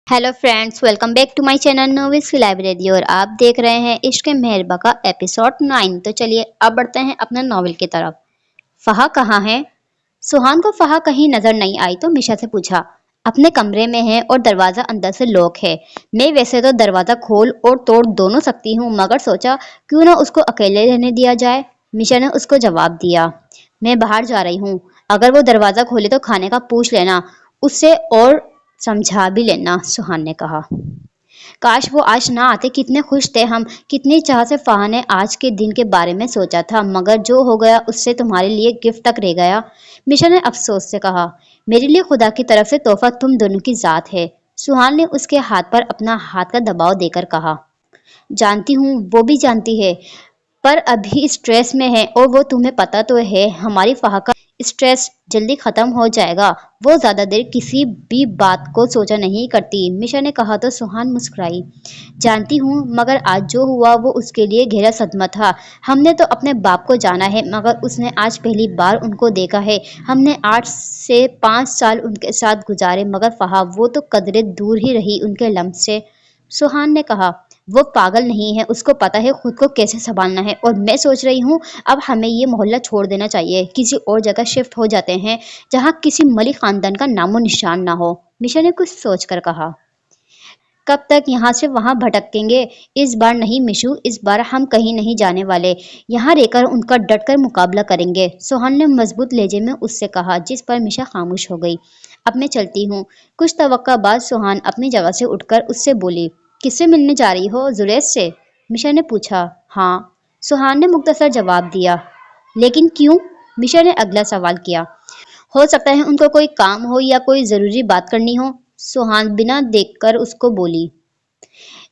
Hello friends, welcome back to my channel novice की library. और आप देख रहे हैं इश्क मेहरबा का एपिसोड 9। तो चलिए अब बढ़ते हैं अपना नॉवल की तरफ। फहा कहाँ है? सुहान को फहा कहीं नजर नहीं आई तो मिशा से पूछा। अपने कमरे में है और दरवाजा अंदर से लॉक है। मैं वैसे तो दरवाजा खोल और तोड़ दोनों सकती हूँ, मगर सोचा क्यों ना उसको अकेले रहने दिया जाए। मिशा ने उसको जवाब दिया, मैं बाहर जा रही हूँ। अगर वो दरवाजा खोले तो खाने का पूछ लेना उससे, और समझा भी लेना, सुहान ने कहा। काश वो आज ना आते, कितने खुश थे हम। कितनी चाह से फहा ने आज के दिन के बारे में सोचा था, मगर जो हो गया उससे तुम्हारे लिए गिफ्ट तक रह गया। मिशा ने अफसोस से कहा, मेरे लिए खुदा की तरफ से तोहफा तुम दोनों की जात है। सुहान ने उसके हाथ पर अपना हाथ का दबाव देकर कहा, जानती हूँ, वो भी जानती है, पर अभी स्ट्रेस में है। और वो तुम्हें पता तो है, हमारी फहा का स्ट्रेस जल्दी खत्म हो जाएगा। वो ज्यादा देर किसी भी बात को सोचा नहीं करती, मिशा ने कहा तो सुहान मुस्कुराई। जानती हूँ, मगर आज जो हुआ वो उसके लिए गहरा सदमा था। हमने तो अपने बाप को जाना है, मगर उसने आज पहली बार उनको देखा है। हमने 8 से 5 साल उनके साथ गुजारे, मगर फहा वो तो कदरे दूर ही रही उनके लम्ब से। सुहान ने कहा, वो पागल नहीं है, उसको पता है खुद को कैसे संभालना है। और मैं सोच रही हूँ अब हमें ये मोहल्ला छोड़ देना चाहिए, किसी और जगह शिफ्ट हो जाते हैं जहाँ किसी मलिक खानदान का नामो निशान ना हो। मिशा ने कुछ सोचकर कहा, कब तक यहाँ से वहाँ भटकेंगे? इस बार नहीं मिशु, इस बार हम कहीं नहीं जाने वाले। यहाँ रहकर उनका डटकर मुकाबला करेंगे, सोहन ने मजबूत लहजे में उससे कहा, जिस पर मिशा खामोश हो गई। अब मैं चलती हूँ। कुछ तवक्का बाद सुहान अपनी जगह से उठकर उससे बोली, किससे मिलने जा रही हो? जुरैज से? मिशा ने पूछा। हाँ, सुहान ने मुख्तसर जवाब दिया। लेकिन क्यों? मिशा ने अगला सवाल किया। हो सकता है उनको कोई काम हो या कोई जरूरी बात करनी हो, सुहान बिना देखकर उसको बोली।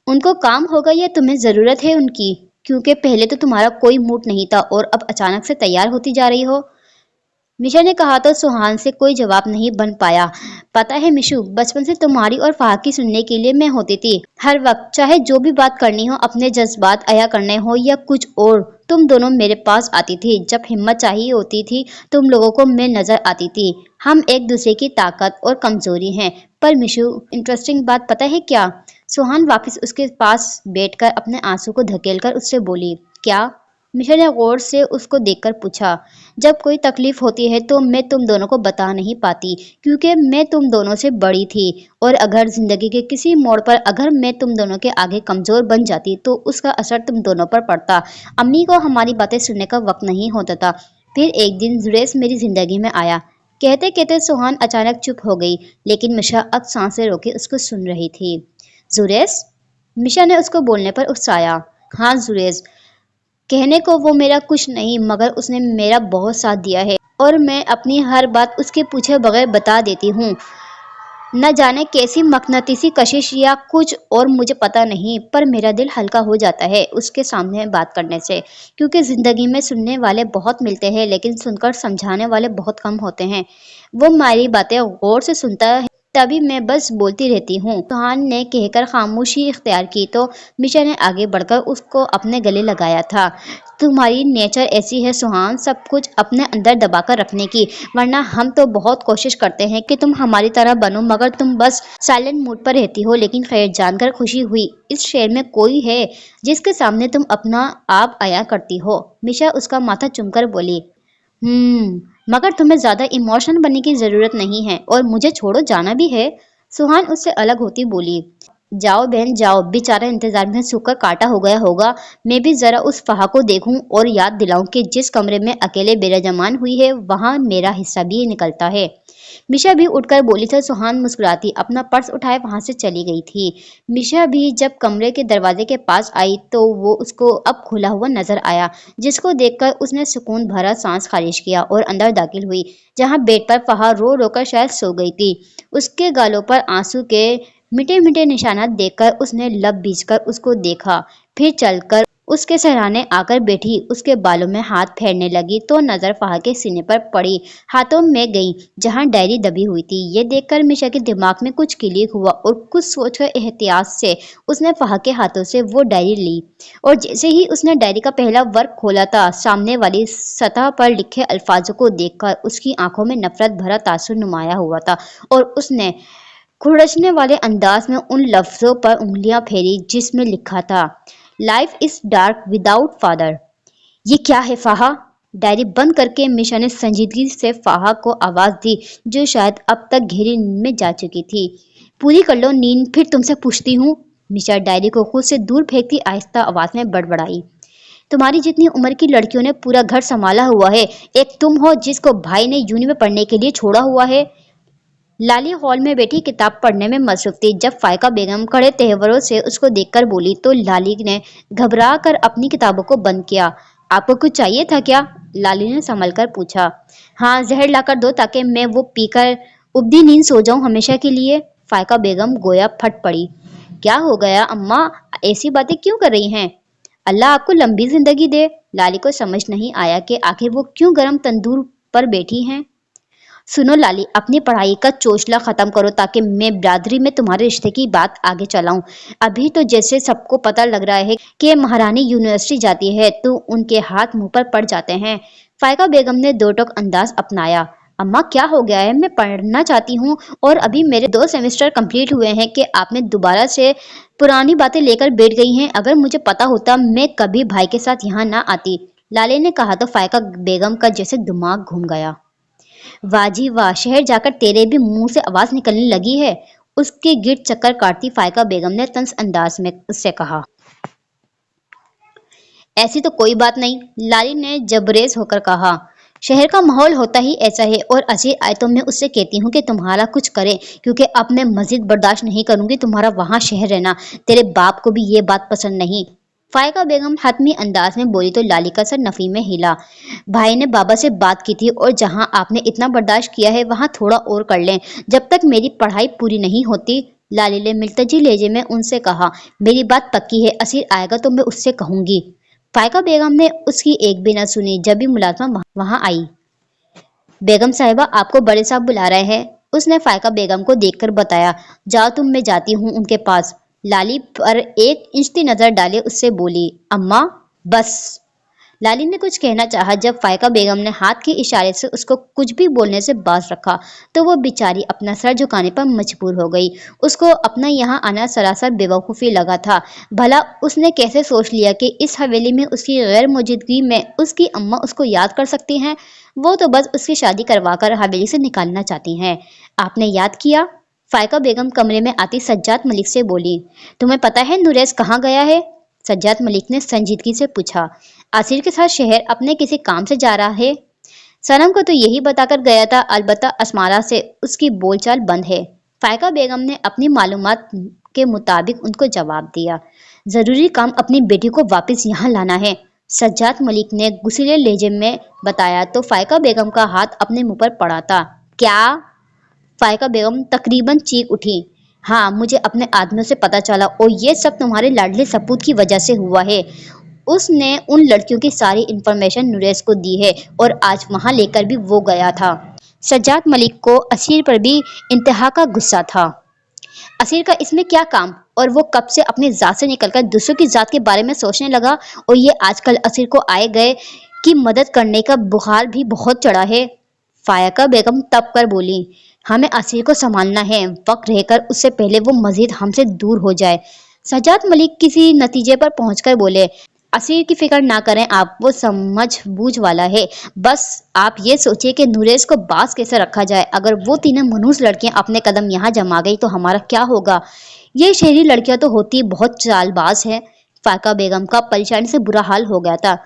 उनको काम होगा या तुम्हें जरूरत है उनकी? क्योंकि पहले तो तुम्हारा कोई मूड नहीं था और अब अचानक से तैयार होती जा रही हो। मिशा ने कहा तो सुहान से कोई जवाब नहीं बन पाया। पता है मिशु, बचपन से तुम्हारी और फहा की सुनने के लिए मैं होती थी। हर वक्त, चाहे जो भी बात करनी हो, अपने जज्बात अया करने हो या कुछ और, तुम दोनों मेरे पास आती थी। जब हिम्मत चाहिए होती थी तुम लोगों को मैं नजर आती थी। हम एक दूसरे की ताकत और कमजोरी हैं। पर मिशु, इंटरेस्टिंग बात पता है क्या? सुहान वापस उसके पास बैठकर अपने आंसू को धकेलकर उससे बोली। क्या? मिशा ने गौर से उसको देखकर पूछा। जब कोई तकलीफ होती है तो मैं तुम दोनों को बता नहीं पाती, क्योंकि मैं तुम दोनों से बड़ी थी। और अगर जिंदगी के किसी मोड़ पर अगर मैं तुम दोनों के आगे कमजोर बन जाती तो उसका असर तुम दोनों पर पड़ता। अम्मी को हमारी बातें सुनने का वक्त नहीं होता था। फिर एक दिन जुरैज मेरी जिंदगी में आया। कहते कहते सुहान अचानक चुप हो गई, लेकिन मिशा अब सांसें रोके उसको सुन रही थी। जुरैज? मिशा ने उसको बोलने पर उकसाया। हाँ जुरैज। कहने को वो मेरा कुछ नहीं, मगर उसने मेरा बहुत साथ दिया है और मैं अपनी हर बात उसके पूछे बगैर बता देती हूँ। न जाने कैसी मकनातीसी कशिश या कुछ और, मुझे पता नहीं, पर मेरा दिल हल्का हो जाता है उसके सामने बात करने से। क्योंकि जिंदगी में सुनने वाले बहुत मिलते हैं, लेकिन सुनकर समझाने वाले बहुत कम होते हैं। वो हमारी बातें गौर से सुनता है, तभी मैं बस बोलती रहती हूँ, सुहान ने कहकर खामोशी इख्तियार की तो मिशा ने आगे बढ़कर उसको अपने गले लगाया था। तुम्हारी नेचर ऐसी है सुहान, सब कुछ अपने अंदर दबाकर रखने की, वरना हम तो बहुत कोशिश करते हैं कि तुम हमारी तरह बनो, मगर तुम बस साइलेंट मूड पर रहती हो। लेकिन खैर, जानकर खुशी हुई, इस शहर में कोई है जिसके सामने तुम अपना आप आया करती हो। मिशा उसका माथा चूमकर बोली। मगर तुम्हें ज्यादा इमोशनल बनने की जरूरत नहीं है, और मुझे छोड़ो, जाना भी है। सुहान उससे अलग होती बोली। जाओ बहन जाओ, बेचारा इंतजार में सूखकर काटा हो गया होगा। मैं भी जरा उस फहा को देखूं और याद दिलाऊं कि जिस कमरे में अकेले बेरजमान हुई है वहां मेरा हिस्सा भी निकलता है। मिशा भी उठकर बोली तो सुहान मुस्कुराती अपना पर्स उठाए वहां से चली गई थी। मिशा भी जब कमरे के दरवाजे के पास आई तो वो उसको अब खुला हुआ नजर आया, जिसको देखकर उसने सुकून भरा सांस खारिज किया और अंदर दाखिल हुई, जहां बेड पर फहा रो रोकर शायद सो गई थी। उसके गालों पर आंसू के मिटे मिटे निशानात देखकर उसने लब बीजकर उसको देखा, फिर चलकर उसके सराहने आकर बैठी, उसके बालों में हाथ फेरने लगी तो नजर फहा के सीने पर पड़ी, हाथों में गई जहां डायरी दबी हुई थी। ये देखकर मिशा के दिमाग में कुछ क्लिक हुआ और कुछ सोचकर एहतियात से उसने फहा के हाथों से वो डायरी ली। और जैसे ही उसने डायरी का पहला वर्क खोला था, सामने वाली सतह पर लिखे अल्फाजों को देखकर उसकी आंखों में नफरत भरा तासुर नुमाया हुआ था, और उसने खुरचने वाले अंदाज में उन लफ्जों पर उंगलियां फेरी जिसमें लिखा था, life is dark without father. ये क्या है फाहा? डायरी बंद करके मिशा ने संजीदगी से फाहा को आवाज दी, जो शायद अब तक गहरी नींद में जा चुकी थी। पूरी कर लो नींद, फिर तुमसे पूछती हूँ। मिशा डायरी को खुद से दूर फेंकती आहिस्ता आवाज में बड़बड़ाई, तुम्हारी जितनी उम्र की लड़कियों ने पूरा घर संभाला हुआ है, एक तुम हो जिसको भाई ने यूनी में पढ़ने के लिए छोड़ा हुआ है। लाली हॉल में बैठी किताब पढ़ने में मसरूफ थी। जब फायका बेगम खड़े तेवरों से उसको देखकर बोली तो लाली ने घबरा कर अपनी किताबों को बंद किया। आपको कुछ चाहिए था क्या? लाली ने संभल कर पूछा। हाँ, जहर लाकर दो ताकि मैं वो पीकर उबदी नींद सो जाऊं हमेशा के लिए। फायका बेगम गोया फट पड़ी। क्या हो गया अम्मा, ऐसी बातें क्यों कर रही हैं? अल्लाह आपको लंबी जिंदगी दे। लाली को समझ नहीं आया कि आखिर वो क्यों गर्म तंदूर पर बैठी हैं। सुनो लाली, अपनी पढ़ाई का चोचला खत्म करो ताकि मैं बिरादरी में तुम्हारे रिश्ते की बात आगे चलाऊं। अभी तो जैसे सबको पता लग रहा है कि महारानी यूनिवर्सिटी जाती है तो उनके हाथ मुंह पर पड़ जाते हैं। फायका बेगम ने दो टोक अंदाज अपनाया। अम्मा क्या हो गया है? मैं पढ़ना चाहती हूँ और अभी मेरे 2 सेमेस्टर कंप्लीट हुए हैं कि आपने दोबारा से पुरानी बातें लेकर बैठ गई हैं। अगर मुझे पता होता मैं कभी भाई के साथ यहाँ ना आती। लाले ने कहा तो फायका बेगम का जैसे दिमाग घूम गया। वाह जी वाह, शहर जाकर तेरे भी मुंह से आवाज निकलने लगी है। उसके गिर्द चक्कर काटती फायका बेगम ने तंज अंदाज में उससे कहा। ऐसी तो कोई बात नहीं, लाली ने जबरेज होकर कहा। शहर का माहौल होता ही ऐसा है और अजय आए तो मैं उससे कहती हूँ कि तुम्हारा कुछ करे, क्योंकि अब मैं मजीद बर्दाश्त नहीं करूंगी तुम्हारा वहां शहर रहना। तेरे बाप को भी ये बात पसंद नहीं। फायका बेगम हतमी अंदाज में बोली तो लाली का सर नफी में हिला। भाई ने बाबा से बात की थी और जहां आपने इतना बर्दाश्त किया है वहां थोड़ा और कर लें, जब तक मेरी पढ़ाई पूरी नहीं होती। लाली ने मिलतजी लहजे में उनसे कहा। मेरी बात पक्की है, असीर आएगा तो मैं उससे कहूंगी। फायका बेगम ने उसकी एक भी न सुनी। जब भी मुलाजमा वहां आई, बेगम साहिबा आपको बड़े साहब बुला रहे हैं, उसने फायका बेगम को देखकर बताया। जाओ तुम, मैं जाती हूँ उनके पास। लाली पर एक इंचती नजर डाले उससे बोली, अम्मा बस। लाली ने कुछ कहना चाहा। जब फायका बेगम ने हाथ के इशारे से उसको कुछ भी बोलने से बाज रखा तो वो बेचारी अपना सर झुकाने पर मजबूर हो गई। उसको अपना यहाँ आना सरासर बेवकूफ़ी लगा था। भला उसने कैसे सोच लिया कि इस हवेली में उसकी गैर मौजूदगी में उसकी अम्मा उसको याद कर सकती हैं। वो तो बस उसकी शादी करवाकर हवेली से निकालना चाहती हैं। आपने याद किया? फायका बेगम कमरे में आती सज्जाद मलिक से बोली। तुम्हें पता है नुरैस कहाँ गया है? सज्जाद मलिक ने संजीदगी से पूछा। आसिर के साथ शहर अपने किसी काम से जा रहा है। सनम को तो यही बताकर गया था, अलबत्ता असमारा से उसकी बोलचाल बंद है। फायका बेगम ने अपनी मालूमात के मुताबिक उनको जवाब दिया। जरूरी काम अपनी बेटी को वापस यहाँ लाना है, सज्जाद मलिक ने गुस्सीले लहजे में बताया तो फायका बेगम का हाथ अपने मुंह पर पड़ा था। क्या? फायका बेगम तकरीबन चीख उठी। हाँ, मुझे अपने आदमियों से पता चला और ये सब तुम्हारे लाडले सपूत की वजह से हुआ है। उसने उन लड़कियों की सारी इंफॉर्मेशन नुरैस को दी है और आज वहां लेकर भी वो गया था। सज्जाद मलिक को असीर पर भी इंतहा का गुस्सा था। असीर का इसमें क्या काम? और वो कब से अपनी जात से निकलकर दूसरों की जात के बारे में सोचने लगा और ये आजकल असीर को आए गए की मदद करने का बुखार भी बहुत चढ़ा है। फायका बेगम तब कर बोली। हमें असीर को संभालना है, वक्त रहकर उससे पहले वो मजीद हमसे दूर हो जाए। सज्जाद मलिक किसी नतीजे पर पहुंचकर बोले। असीर की फिक्र ना करें आप, वो समझ बूझ वाला है। बस आप ये सोचिए कि नुरैस को बास कैसे रखा जाए। अगर वो तीनों मनहूस लड़कियां अपने कदम यहाँ जमा गई तो हमारा क्या होगा? ये शहरी लड़कियां तो होती बहुत चालबाज है। फायका बेगम का परेशानी से बुरा हाल हो गया था।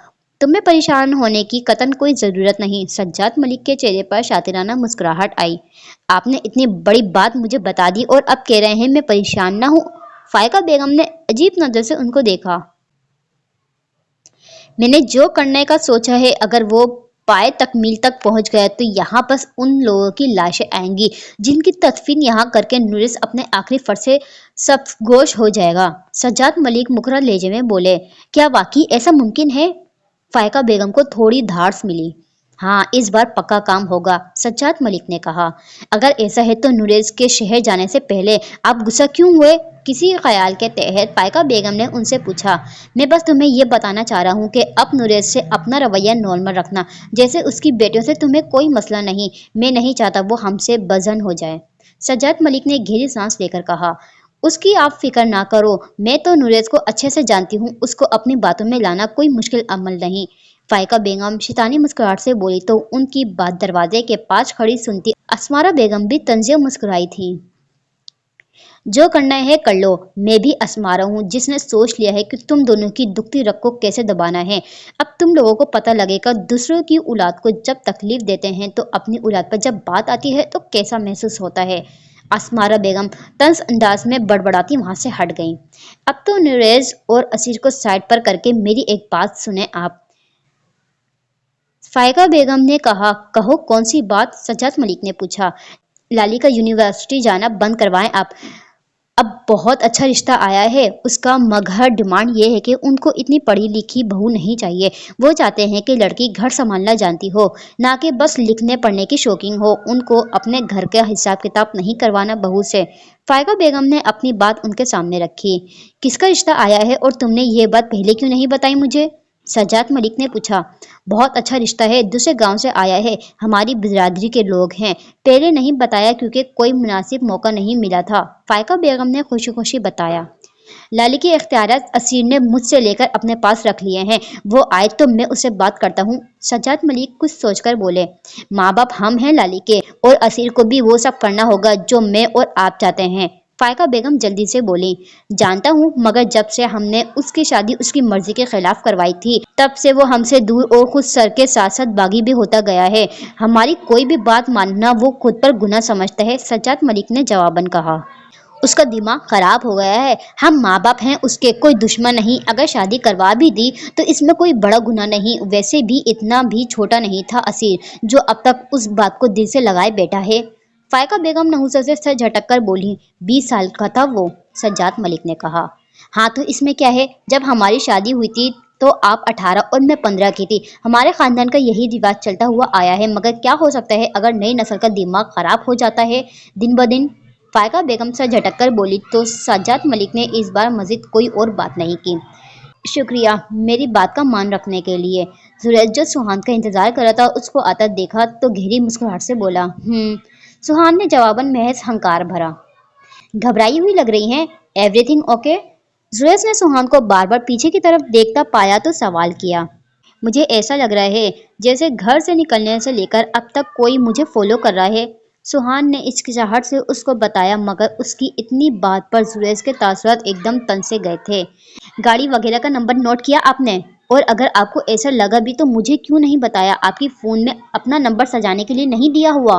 तुम्हें परेशान होने की कतन कोई जरूरत नहीं। सज्जाद मलिक के चेहरे पर शातिराना मुस्कुराहट आई। आपने इतनी बड़ी बात मुझे बता दी और अब कह रहे हैं मैं परेशान ना हूँ। फायका बेगम ने अजीब नजर से उनको देखा। मैंने जो करने का सोचा है, अगर वो पाए तकमील तक पहुंच गया तो यहाँ बस उन लोगों की लाशें आएंगी जिनकी तदफीन यहाँ करके नुरैस अपने आखिरी फर्ज से सब गोश हो जाएगा। सज्जाद मलिक मुखरा लहजे में बोले। क्या वाकई ऐसा मुमकिन है? फायका बेगम को थोड़ी धाड़स मिली। हाँ, इस बार पक्का काम होगा, सज्जाद मलिक ने कहा। अगर ऐसा है तो नुरैस के शहर जाने से पहले आप गुस्सा क्यों हुए? किसी ख्याल के तहत फायका बेगम ने उनसे पूछा। मैं बस तुम्हें ये बताना चाह रहा हूँ कि अब नुरैस से अपना रवैया नॉर्मल रखना। जैसे उसकी बेटियों से तुम्हें कोई मसला नहीं। मैं नहीं चाहता वो हमसे बजन हो जाए। सजाद मलिक ने गहरी सांस लेकर कहा। उसकी आप फिक्र ना करो, मैं तो नुरेज को अच्छे से जानती हूँ, उसको अपनी बातों में लाना कोई मुश्किल अमल नहीं। फाइका बेगम शैतानी मुस्कुराहट से बोली तो उनकी बात दरवाजे के पास खड़ी सुनती अस्मारा बेगम भी तंजिया मुस्कुराई थी। जो करना है कर लो, मैं भी अस्मारा हूँ जिसने सोच लिया है कि तुम दोनों की दुखती रग को कैसे दबाना है। अब तुम लोगों को पता लगेगा दूसरों की औलाद को जब तकलीफ देते हैं तो अपनी औलाद पर जब बात आती है तो कैसा महसूस होता है। अस्मारा बेगम तंज अंदाज में बड़बड़ाती वहां से हट गईं। अब तो नुरेज और असीर को साइड पर करके मेरी एक बात सुने आप। फायका बेगम ने कहा। कहो कौन सी बात? सजाद मलिक ने पूछा। लाली का यूनिवर्सिटी जाना बंद करवाएं आप। अब बहुत अच्छा रिश्ता आया है, उसका मगर डिमांड ये है कि उनको इतनी पढ़ी लिखी बहू नहीं चाहिए। वो चाहते हैं कि लड़की घर संभालना जानती हो, ना कि बस लिखने पढ़ने की शौकीन हो। उनको अपने घर का हिसाब किताब नहीं करवाना बहू से। फायका बेगम ने अपनी बात उनके सामने रखी। किसका रिश्ता आया है और तुमने ये बात पहले क्यों नहीं बताई मुझे? सजाद मलिक ने पूछा। बहुत अच्छा रिश्ता है, दूसरे गांव से आया है, हमारी बिरादरी के लोग हैं। पहले नहीं बताया क्योंकि कोई मुनासिब मौका नहीं मिला था, फायका बेगम ने खुशी खुशी बताया। लाली के इख्तियारात असीर ने मुझसे लेकर अपने पास रख लिए हैं, वो आए तो मैं उससे बात करता हूँ। सजाद मलिक कुछ सोचकर बोले। माँ बाप हम हैं लाली के, और असीर को भी वो सब करना होगा जो मैं और आप चाहते हैं। फायका बेगम जल्दी से बोली। जानता हूँ, मगर जब से हमने उसकी शादी उसकी मर्जी के खिलाफ करवाई थी तब से वो हमसे दूर और खुद सर के साथ साथ बागी भी होता गया है। हमारी कोई भी बात मानना वो खुद पर गुनाह समझता है, सजाद मलिक ने जवाबन कहा। उसका दिमाग खराब हो गया है। हम माँ बाप हैं उसके, कोई दुश्मन नहीं। अगर शादी करवा भी दी तो इसमें कोई बड़ा गुनाह नहीं। वैसे भी इतना भी छोटा नहीं था असीर जो अब तक उस बात को दिल से लगाए बैठा है। फायका बेगम नहुसत से सर झटक कर बोली। 20 साल का था वो, सज्जाद मलिक ने कहा। हाँ तो इसमें क्या है, जब हमारी शादी हुई थी तो आप 18 और मैं 15 की थी। हमारे खानदान का यही रिवाज चलता हुआ आया है, मगर क्या हो सकता है अगर नई नस्ल का दिमाग खराब हो जाता है दिन ब दिन। फायका बेगम सर झटक कर बोली तो सज्जाद मलिक ने इस बार मजीद कोई और बात नहीं की। शुक्रिया मेरी बात का मान रखने के लिए। जुरैज जो सुहान का इंतजार कर रहा था उसको आता देखा तो गहरी मुस्कुराहट से बोला। सुहान ने जवाबन महज हंकार भरा। घबराई हुई लग रही हैं, एवरीथिंग ओके? जुरैज ने सुहान को बार बार पीछे की तरफ देखता पाया तो सवाल किया। मुझे ऐसा लग रहा है जैसे घर से निकलने से लेकर अब तक कोई मुझे फॉलो कर रहा है। सुहान ने हिचकिचाहट से उसको बताया, मगर उसकी इतनी बात पर जुरैज के तासुरात एकदम तन से गए थे। गाड़ी वगैरह का नंबर नोट किया आपने? और अगर आपको ऐसा लगा भी तो मुझे क्यों नहीं बताया? आपकी फोन में अपना नंबर सजाने के लिए नहीं दिया हुआ?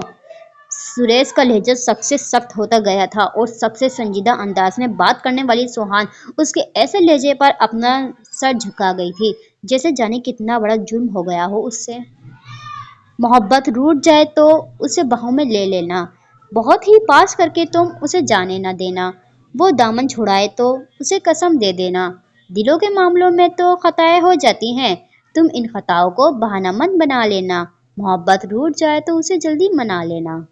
सुरेश का लहजा सख्त से सख्त होता गया था और सबसे संजीदा अंदाज में बात करने वाली सुहान उसके ऐसे लहजे पर अपना सर झुका गई थी जैसे जाने कितना बड़ा जुर्म हो गया हो उससे। मोहब्बत रूठ जाए तो उसे बाहों में ले लेना, बहुत ही पास करके तुम उसे जाने न देना। वो दामन छुड़ाए तो उसे कसम दे देना। दिलों के मामलों में तो खताएं हो जाती हैं, तुम इन खताओं को बहानामंद बना लेना। मोहब्बत रूठ जाए तो उसे जल्दी मना लेना।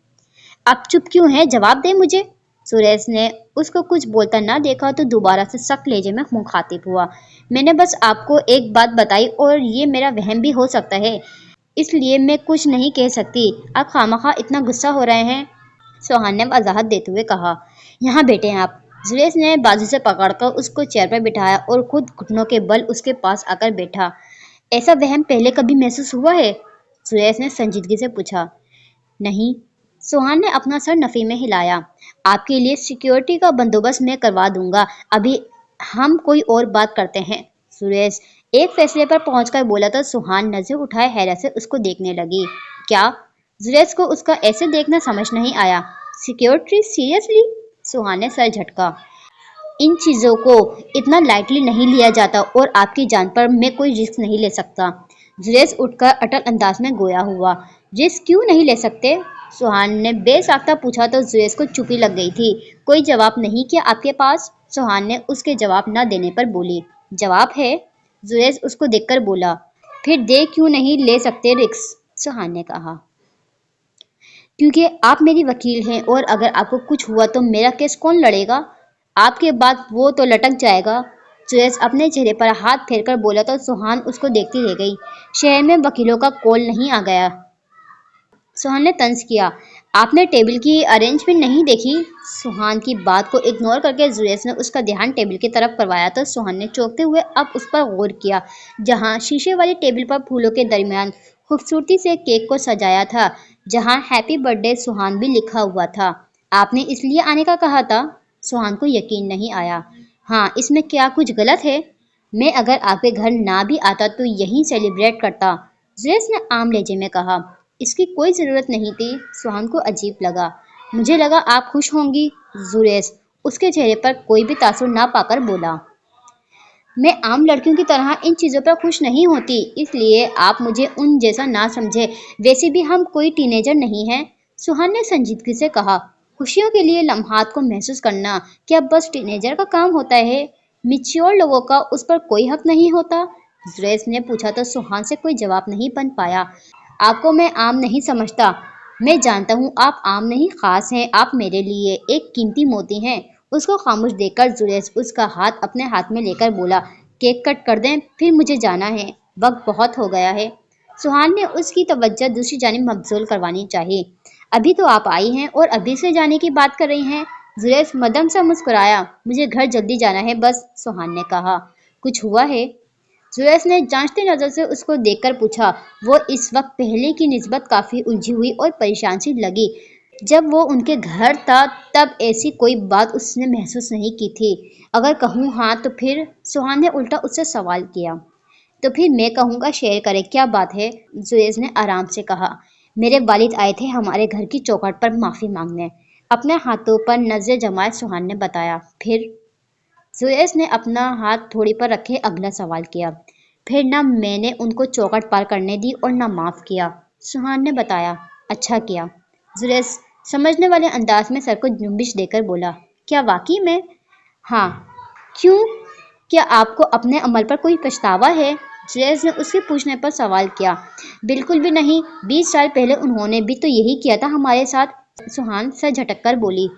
अब चुप क्यों है, जवाब दे मुझे। सुरेश ने उसको कुछ बोलता ना देखा तो दोबारा से सख्त लहजे में मुखातिब हुआ। मैंने बस आपको एक बात बताई और ये मेरा वहम भी हो सकता है, इसलिए मैं कुछ नहीं कह सकती। आप खामखा इतना गुस्सा हो रहे हैं, सुहान ने वजाहत देते हुए कहा। यहाँ बैठे हैं आप। जुरेश ने बाजू से पकड़कर उसको चेयर पर बिठाया और खुद घुटनों के बल उसके पास आकर बैठा। ऐसा वहम पहले कभी महसूस हुआ है? सुरेश ने संजीदगी से पूछा। नहीं, सुहान ने अपना सर नफी में हिलाया। आपके लिए सिक्योरिटी का बंदोबस्त मैं करवा दूंगा, अभी हम कोई और बात करते हैं। सुरेश एक फैसले पर पहुंचकर बोला तो सुहान नजर उठाए हैरत से उसको देखने लगी। क्या? जुरेश को उसका ऐसे देखना समझ नहीं आया। सिक्योरिटी? सीरियसली? सुहान ने सर झटका। इन चीजों को इतना लाइटली नहीं लिया जाता और आपकी जान पर मैं कोई रिस्क नहीं ले सकता। जुरेश उठकर अटल अंदाज में गोया हुआ। रिस्क क्यों नहीं ले सकते? सुहान ने बेसाख्ता पूछा तो जुरेश को चुप्पी लग गई थी। कोई जवाब नहीं क्या आपके पास? सुहान ने उसके जवाब न देने पर बोली। जवाब है, जुरेश उसको देखकर बोला। फिर दे क्यों नहीं ले सकते रिस्क? सुहान ने कहा। क्योंकि आप मेरी वकील हैं और अगर आपको कुछ हुआ तो मेरा केस कौन लड़ेगा? आपके बाद वो तो लटक जाएगा। जुरेश अपने चेहरे पर हाथ फेरकर बोला तो सुहान उसको देखती रह गई। शहर में वकीलों का कॉल नहीं आ गया। सुहान ने तंज किया। आपने टेबल की अरेंजमेंट नहीं देखी? सुहान की बात को इग्नोर करके जुरैज ने उसका ध्यान टेबल की तरफ करवाया तो सुहान ने चौंकते हुए अब उस पर गौर किया, जहां शीशे वाली टेबल पर फूलों के दरमियान खूबसूरती से केक को सजाया था, जहां हैप्पी बर्थडे सुहान भी लिखा हुआ था। आपने इसलिए आने का कहा था? सुहान को यकीन नहीं आया। हाँ, इसमें क्या कुछ गलत है? मैं अगर आपके घर ना भी आता तो यहीं सेलिब्रेट करता, जुरैज ने आम लहजे में कहा। इसकी कोई जरूरत नहीं थी। सुहान को अजीब लगा। मुझे लगा आप खुश होंगी, जुरैज उसके चेहरे पर कोई भी तासुर ना पाकर बोला। मैं आम लड़कियों की तरह इन चीज़ों पर खुश नहीं होती, इसलिए आप मुझे उन जैसा ना समझे। वैसे भी हम कोई टीनेजर नहीं हैं, सुहान ने संजीदगी से कहा। खुशियों के लिए लम्हात को महसूस करना क्या बस टीनेजर का काम होता है? मिच्योर लोगों का उस पर कोई हक नहीं होता? जुरैज ने पूछा तो सुहान से कोई जवाब नहीं बन पाया। आपको मैं आम नहीं समझता। मैं जानता हूँ आप आम नहीं, खास हैं। आप मेरे लिए एक कीमती मोती हैं। उसको खामोश देखकर जुरैज उसका हाथ अपने हाथ में लेकर बोला, केक कट कर दें, फिर मुझे जाना है, वक्त बहुत हो गया है। सुहान ने उसकी तवज्जो दूसरी जानिब मबजूल करवानी चाहिए। अभी तो आप आई हैं और अभी से जाने की बात कर रही हैं? जुरैज मदम सा मुस्कुराया। मुझे घर जल्दी जाना है बस, सुहान ने कहा। कुछ हुआ है? जुरैज ने जांचती नजर से उसको देखकर पूछा। वो इस वक्त पहले की निस्बत काफी उलझी हुई और परेशान सी लगी। जब वो उनके घर था तब ऐसी कोई बात उसने महसूस नहीं की थी। अगर कहूँ हाँ तो फिर? सुहान ने उल्टा उससे सवाल किया। तो फिर मैं कहूँगा, शेयर करें, क्या बात है? जुरैज ने आराम से कहा। मेरे वालिद आए थे हमारे घर की चौखट पर माफी मांगने। अपने हाथों पर नजर जमाए सुहान ने बताया। फिर? जुरैज ने अपना हाथ थोड़ी पर रखे अगला सवाल किया। फिर ना मैंने उनको चौखट पार करने दी और ना माफ किया, सुहान ने बताया। अच्छा किया। जुरैज समझने वाले अंदाज में सर को जुम्बिश देकर बोला। क्या वाकई में? हाँ। क्यों? क्या आपको अपने अमल पर कोई पछतावा है? जुरैज ने उसके पूछने पर सवाल किया। बिल्कुल भी नहीं। 20 साल पहले उन्होंने भी तो यही किया था हमारे साथ, सुहान सर झटक कर बोली।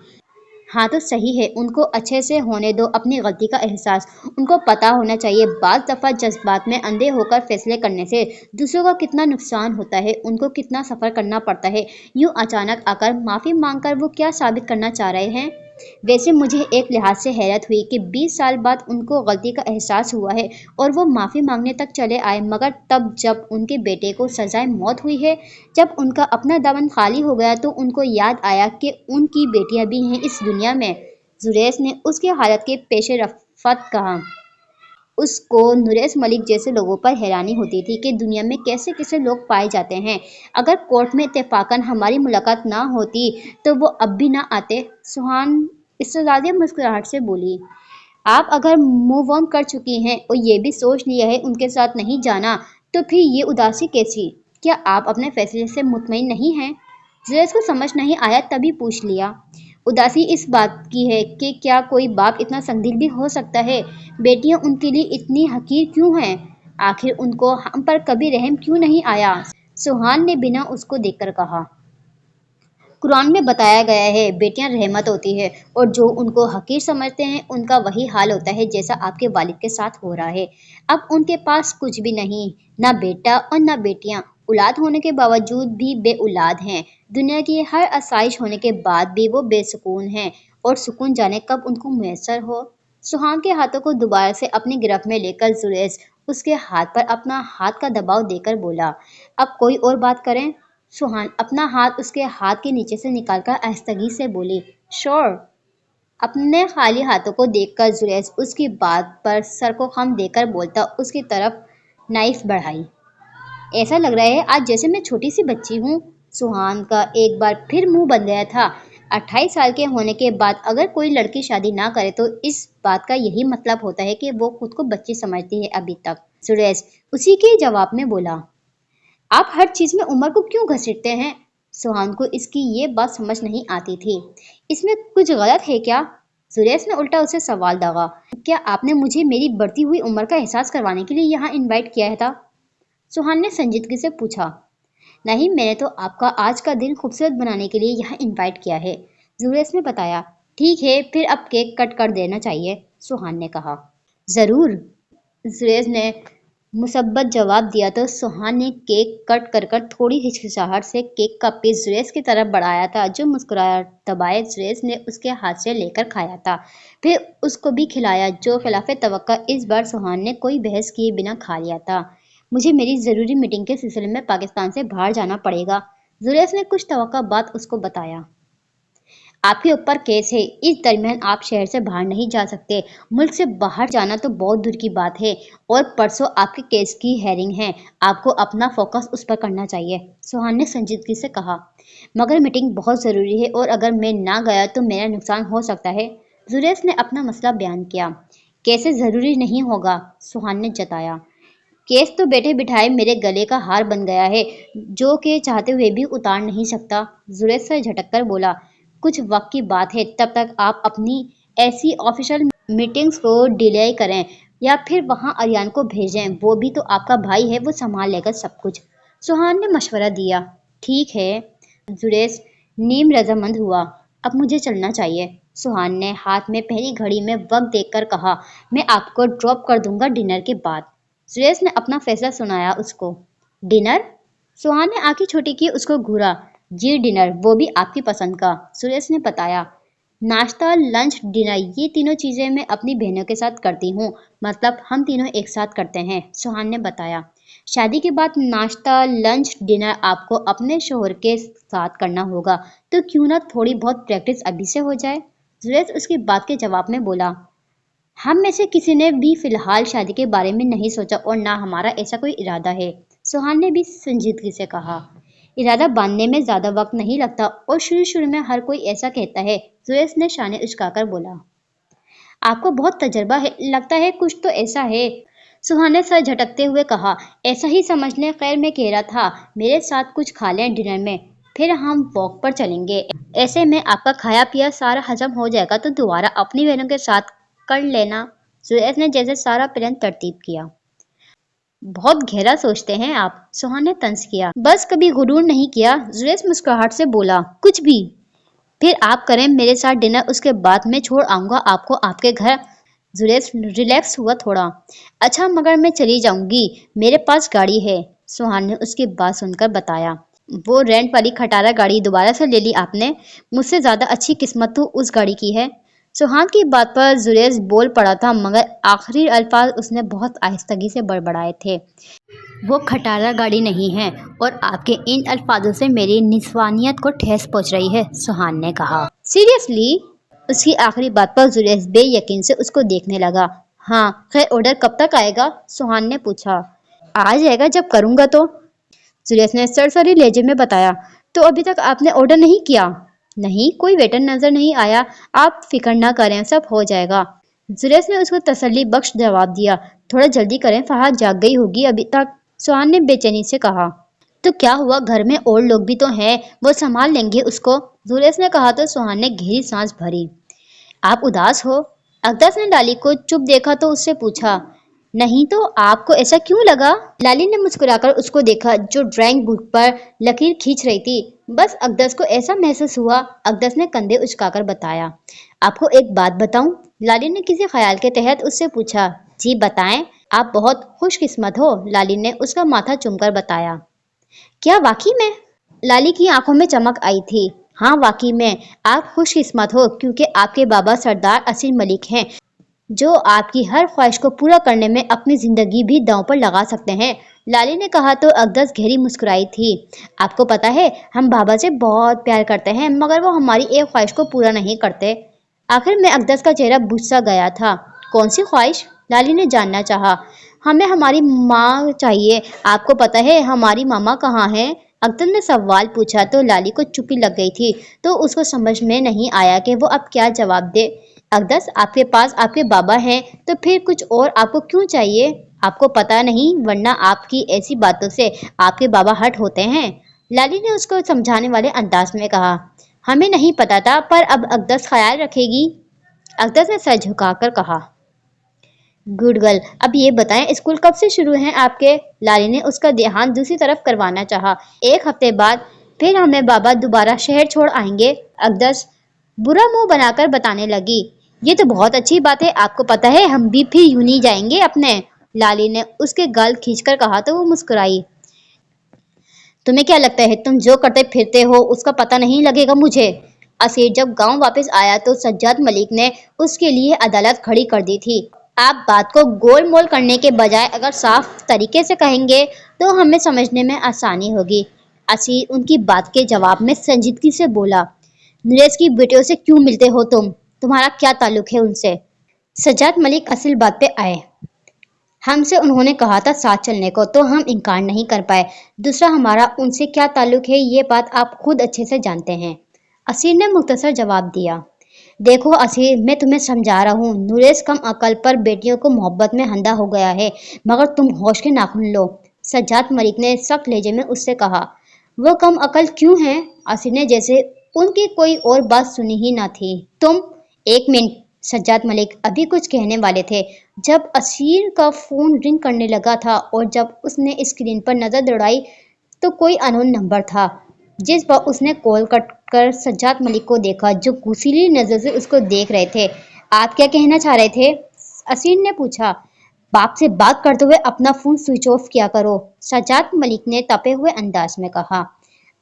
हाँ तो सही है, उनको अच्छे से होने दो अपनी गलती का एहसास। उनको पता होना चाहिए बाज़ दफ़ा जज्बात में अंधे होकर फैसले करने से दूसरों का कितना नुकसान होता है, उनको कितना सफ़र करना पड़ता है। यूँ अचानक आकर माफ़ी मांगकर वो क्या साबित करना चाह रहे हैं? वैसे मुझे एक लिहाज से हैरत हुई कि 20 साल बाद उनको गलती का एहसास हुआ है और वो माफ़ी मांगने तक चले आए, मगर तब जब उनके बेटे को सजाए मौत हुई है, जब उनका अपना दामन खाली हो गया तो उनको याद आया कि उनकी बेटियां भी हैं इस दुनिया में। जुरैज ने उसकी हालत के पेश रफ़्त कहा। उसको नुरेश मलिक जैसे लोगों पर हैरानी होती थी कि दुनिया में कैसे कैसे लोग पाए जाते हैं। अगर कोर्ट में इत्तेफाकन हमारी मुलाकात ना होती तो वो अब भी ना आते। सुहान इस्तज़ादी मुस्कुराहट से बोली। आप अगर मूव ऑन कर चुकी हैं और ये भी सोच लिया है उनके साथ नहीं जाना, तो फिर ये उदासी कैसी? क्या आप अपने फैसले से मुतमईन नहीं हैं? जुरैज को समझ नहीं आया, तभी पूछ लिया। उदासी इस बात की है कि क्या कोई बाप इतना संगदिल भी हो सकता है? बेटियां उनके लिए इतनी हकीर क्यों हैं? आखिर उनको हम पर कभी रहम क्यों नहीं आया? सुहान ने बिना उसको देखकर कहा। कुरान में बताया गया है बेटियां रहमत होती है और जो उनको हकीर समझते हैं उनका वही हाल होता है जैसा आपके वालिद के साथ हो रहा है। अब उनके पास कुछ भी नहीं, ना बेटा और ना बेटियां, औलाद होने के बावजूद भी बेऔलाद हैं। दुनिया की हर आसाइश होने के बाद भी वो बेसुकून हैं और सुकून जाने कब उनको मुयस्सर हो। सुहान के हाथों को दोबारा से अपनी गिरफ्त में लेकर जुरैज उसके हाथ पर अपना हाथ का दबाव देकर बोला। अब कोई और बात करें? सुहान अपना हाथ उसके हाथ के नीचे से निकालकर आहिस्तगी से बोली। श्योर। अपने खाली हाथों को देखकर जुरैज उसकी बात पर सर को खम देकर बोलता उसकी तरफ नाइफ बढ़ाई। ऐसा लग रहा है आज जैसे मैं छोटी सी बच्ची हूँ। सुहान का एक बार फिर मुंह बन गया था। 28 साल के होने के बाद अगर कोई लड़की शादी ना करे तो इस बात का यही मतलब होता है कि वो खुद को बच्ची समझती है अभी तक। जुरैज उसी के जवाब में बोला। आप हर चीज में उम्र को क्यों घसीटते हैं? सुहान को इसकी ये बात समझ नहीं आती थी। इसमें कुछ गलत है क्या? जुरैज ने उल्टा उसे सवाल दागा। क्या आपने मुझे मेरी बढ़ती हुई उम्र का एहसास करवाने के लिए यहाँ इनवाइट किया था? सुहान ने संजीदगी से पूछा। नहीं, मैंने तो आपका आज का दिन खूबसूरत बनाने के लिए यहाँ इनवाइट किया है, जुरैज ने बताया। ठीक है, फिर अब केक कट कर देना चाहिए, सुहान ने कहा। जरूर, जुरैज ने मुसब्बत जवाब दिया तो सुहान ने केक कट कर कर थोड़ी हिचकिचाहट से केक का पीस जुरेज की तरफ बढ़ाया था, जो मुस्कुराया दबाए जुरेज ने उसके हाथ से लेकर खाया था, फिर उसको भी खिलाया, जो खिलाफे तवक्का इस बार सुहान ने कोई बहस किए बिना खा लिया था। मुझे मेरी जरूरी मीटिंग के सिलसिले में पाकिस्तान से बाहर जाना पड़ेगा, जुरेज ने कुछ तवक्का बाद उसको बताया। आपके ऊपर केस है, इस दरमियान आप शहर से बाहर नहीं जा सकते। मुल्क से बाहर जाना तो बहुत दूर की बात है, और परसों आपके केस की हेयरिंग है। आपको अपना फोकस उस पर करना चाहिए, सुहान ने संजीदगी से कहा। मगर मीटिंग बहुत ज़रूरी है और अगर मैं ना गया तो मेरा नुकसान हो सकता है। जुरेस ने अपना मसला बयान किया। कैसे ज़रूरी नहीं होगा, सुहान ने जताया। केस तो बैठे बिठाए मेरे गले का हार बन गया है, जो कि चाहते हुए भी उतार नहीं सकता, जुरेस से झटक कर बोला। कुछ वक्त की बात है, तब तक आप अपनी ऐसी ऑफिशियल मीटिंग्स को डिले करें या फिर वहां अरियान को भेजें, वो भी तो आपका भाई है, वो संभाल लेगा सब कुछ, सुहान ने मशवरा दिया। ठीक है, जुरेस नीम रजामंद हुआ। अब मुझे चलना चाहिए, सुहान ने हाथ में पहली घड़ी में वक्त देखकर कहा। मैं आपको ड्रॉप कर दूंगा डिनर के बाद। सुरेश ने अपना फैसला सुनाया उसको। डिनर? सुहान ने आंखें छोटी की उसको घूरा। जी डिनर, वो भी आपकी पसंद का, सुरेश ने बताया। नाश्ता, लंच, डिनर, ये तीनों चीजें मैं अपनी बहनों के साथ करती हूँ, मतलब हम तीनों एक साथ करते हैं, सुहान ने बताया। शादी के बाद नाश्ता, लंच, डिनर आपको अपने शोहर के साथ करना होगा, तो क्यों ना थोड़ी बहुत प्रैक्टिस अभी से हो जाए, सुरेश उसकी बात के जवाब में बोला। हम में से किसी ने भी फिलहाल शादी के बारे में नहीं सोचा और ना हमारा ऐसा कोई इरादा है, सुहान ने भी संजीदगी से कहा। इरादा बांधने में ज्यादा वक्त नहीं लगता और शुरू शुरू में हर कोई ऐसा कहता है, सुरेश ने शाने उचकाकर बोला। आपको बहुत तजर्बा है, लगता है कुछ तो ऐसा है, सुहान ने सर झटकते हुए कहा। ऐसा ही समझ लें, खैर मैं कह रहा था मेरे साथ कुछ खा लें डिनर में, फिर हम वॉक पर चलेंगे। ऐसे में आपका खाया पिया सारा हजम हो जाएगा तो दोबारा अपनी बहनों के साथ कर लेना, सुरेश ने जैसे सारा प्लान तरतीब किया। बहुत गहरा सोचते हैं आप, सुहान ने तंज किया। बस कभी गुरूर नहीं किया, जुरेश मुस्कुराहट से बोला। कुछ भी, फिर आप करें मेरे साथ डिनर, उसके बाद मैं छोड़ आऊंगा आपको आपके घर। जुरेश रिलैक्स हुआ थोड़ा। अच्छा, मगर मैं चली जाऊंगी, मेरे पास गाड़ी है, सुहान ने उसकी बात सुनकर बताया। वो रेंट वाली खटारा गाड़ी दोबारा से ले ली आपने, मुझसे ज्यादा अच्छी किस्मत तो उस गाड़ी की है। सुहान की बात पर जुरेज बोल पड़ा था, मगर आखिरी अल्फाज उसने बहुत आहिस्तगी से बड़बड़ाए थे। वो खटारा गाड़ी नहीं है और आपके इन अल्फाजों से मेरी निस्वानियत को ठेस पहुंच रही है, सुहान ने कहा। सीरियसली? उसकी आखिरी बात पर जुरेज बेयकीन से उसको देखने लगा। हाँ, खैर ऑर्डर कब तक आएगा, सुहान ने पूछा। आ जाएगा जब करूंगा तो, जुरेज ने सरसरी लहजे में बताया। तो अभी तक आपने ऑर्डर नहीं किया? नहीं, कोई वेटर नजर नहीं आया, आप फिक्र ना करें, सब हो जाएगा, जुरेज ने उसको तसल्ली बख्श जवाब दिया। थोड़ा जल्दी करें, फहद जाग गई होगी अभी तक, सुहान ने बेचैनी से कहा। तो क्या हुआ, घर में और लोग भी तो हैं, वो संभाल लेंगे उसको, जुरेज ने कहा तो सुहान ने गहरी सांस भरी। आप उदास हो? अकदस ने लाली को चुप देखा तो उससे पूछा। नहीं तो आपको ऐसा क्यों लगा? लाली ने मुस्कुराकर उसको देखा, जो ड्राइंग बुक पर लकीर खींच रही थी। बस अकदस को ऐसा महसूस हुआ, अकदस ने कंधे उचकाकर बताया। आपको एक बात बताऊं? लाली ने किसी ख्याल के तहत उससे पूछा। जी बताएं, आप बहुत खुशकिस्मत हो, लाली ने उसका माथा चूमकर बताया। क्या वाकई में? लाली की आंखों में चमक आई थी। हाँ वाकई में, आप खुशकिस्मत हो, क्योंकि आपके बाबा सरदार असीम मलिक हैं, जो आपकी हर ख्वाहिश को पूरा करने में अपनी जिंदगी भी दांव पर लगा सकते हैं, लाली ने कहा तो अकदस गहरी मुस्कुराई थी। आपको पता है, हम बाबा से बहुत प्यार करते हैं, मगर वो हमारी एक ख्वाहिश को पूरा नहीं करते। आखिर में अकदस का चेहरा बुझ सा गया था। कौन सी ख्वाहिश? लाली ने जानना चाहा। हमें हमारी माँ चाहिए, आपको पता है हमारी मामा कहाँ है? अकदस ने सवाल पूछा तो लाली को चुप्पी लग गई थी, तो उसको समझ में नहीं आया कि वो अब क्या जवाब दे। अकदस, आपके पास आपके बाबा हैं, तो फिर कुछ और आपको क्यों चाहिए? आपको पता नहीं, वरना आपकी ऐसी बातों से आपके बाबा हट होते हैं, लाली ने उसको समझाने वाले अंदाज में कहा। हमें नहीं पता था, पर अब अकदस ख्याल रखेगी, अकदस ने सर झुकाकर कहा। गुड गर्ल, अब ये बताएं स्कूल कब से शुरू हैं आपके? लाली ने उसका ध्यान दूसरी तरफ करवाना चाहा। एक हफ्ते बाद, फिर हमें बाबा दोबारा शहर छोड़ आएंगे, अकदस बुरा मुंह बनाकर बताने लगी। ये तो बहुत अच्छी बात है, आपको पता है हम भी फिर यूं ही जाएंगे अपने, लाली ने उसके गाल खींचकर कहा तो वो मुस्कुराई। तुम्हें क्या लगता है तुम जो करते फिरते हो उसका पता नहीं लगेगा मुझे? असीर जब गांव वापस आया तो सज्जाद मलिक ने उसके लिए अदालत खड़ी कर दी थी। आप बात को गोल मोल करने के बजाय अगर साफ तरीके से कहेंगे तो हमें समझने में आसानी होगी। असीर उनकी बात के जवाब में संजीदगी से बोला, नरेश की बेटियों से क्यों मिलते हो तुम? तुम्हारा क्या ताल्लुक है उनसे? सज्जाद मलिक असल बात पे आए। हमसे उन्होंने कहा था साथ चलने को तो हम इनकार नहीं कर पाए। दूसरा, हमारा उनसे क्या ताल्लुक है ये बात आप खुद अच्छे से जानते हैं। असीर ने मुख्तसर जवाब दिया। देखो असीर, मैं तुम्हें समझा रहा हूँ, नुरेश कम अकल पर बेटियों को मोहब्बत में अंधा हो गया है, मगर तुम होश के नाखून लो। सज्जाद मलिक ने सख्त लहजे में उससे कहा। वो कम अकल क्यों है? असीर ने जैसे उनकी कोई और बात सुनी ही ना थी। तुम एक मिनट, सज्जाद मलिक अभी कुछ कहने वाले थे जब असीर का फोन रिंग करने लगा था और जब उसने स्क्रीन पर नजर दौड़ाई तो कोई अननोन नंबर था। जिस पर उसने कॉल कट कर सज्जाद मलिक को देखा जो गुस्सीली नजर से उसको देख रहे थे। आप क्या कहना चाह रहे थे? असीर ने पूछा। बाप से बात करते हुए अपना फोन स्विच ऑफ किया करो, सज्जाद मलिक ने तपे हुए अंदाज में कहा।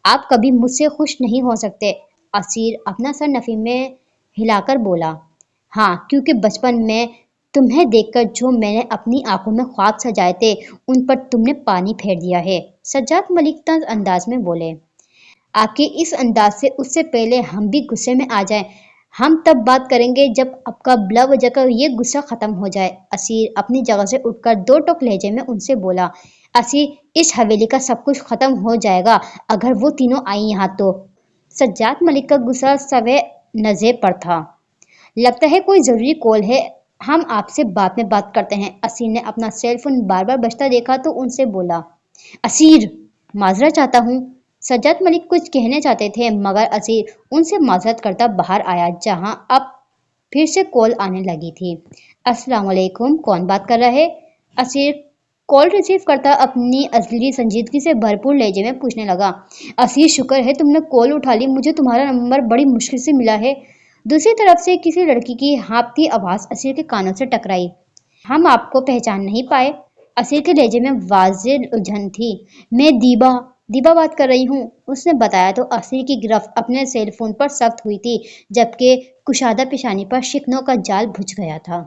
आप कभी मुझसे खुश नहीं हो सकते। असीर अपना सर नफी में हिलाकर बोला। हाँ, क्योंकि बचपन में तुम्हें देखकर जो मैंने अपनी आंखों में ख्वाब सजाए थे उन पर तुमने पानी फेर दिया है, सज्जाद मलिक तंज अंदाज में बोले। आपके इस अंदाज से उससे पहले हम भी गुस्से में आ जाएं। हम तब बात करेंगे जब आपका बिला वजह का ये गुस्सा खत्म हो जाए। असीर अपनी जगह से उठकर दो टोक लहजे में उनसे बोला। असीर, इस हवेली का सब कुछ खत्म हो जाएगा अगर वो तीनों आई यहाँ तो। सज्जाद मलिक का गुस्सा सवे नज़े पर था। लगता है कोई जरूरी कॉल है, हम आपसे बाद में बात करते हैं। असीर ने अपना सेल फोन बार बार बजता देखा तो उनसे बोला। असीर, माजरत चाहता हूँ। सज्जाद मलिक कुछ कहने चाहते थे मगर असीर उनसे माजरत करता बाहर आया जहां अब फिर से कॉल आने लगी थी। अस्सलाम वालेकुम, कौन बात कर रहा है? असीर कॉल रिसीव करता अपनी असली संजीदगी से भरपूर लहजे में पूछने लगा। असीर, शुक्र है तुमने कॉल उठा ली, मुझे तुम्हारा नंबर बड़ी मुश्किल से मिला है। दूसरी तरफ से किसी लड़की की हाँफती आवाज असीर के कानों से टकराई। हम आपको पहचान नहीं पाए। असीर के लहजे में वाज़ेह उलझन थी। मैं दीबा दीबा बात कर रही हूँ, उसने बताया तो असीर की गिरफ्त अपने सेल फोन पर सख्त हुई थी जबकि कुशादा पेशानी पर शिकनों का जाल बुझ गया था।